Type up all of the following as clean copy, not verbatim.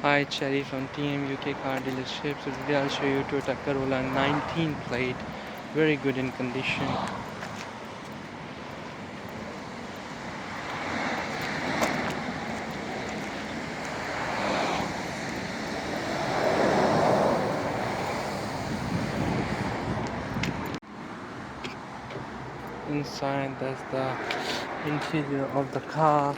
Hi, Cherry from TM UK Car Dealership. So today I'll show you Toyota Corolla 19 plate, very good in condition. Inside, that's the interior of the car.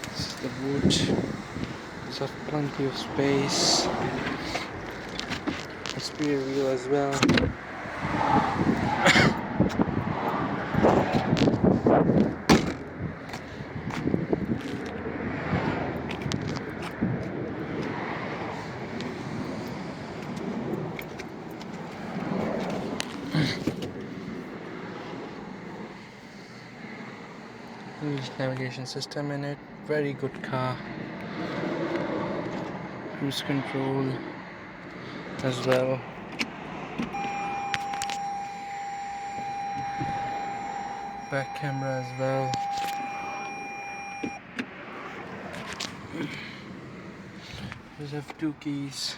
This is the boot. There's plenty of space. A spare wheel as well. English navigation system in it. Very good car. Cruise control as well. Back camera as well. Just have two keys.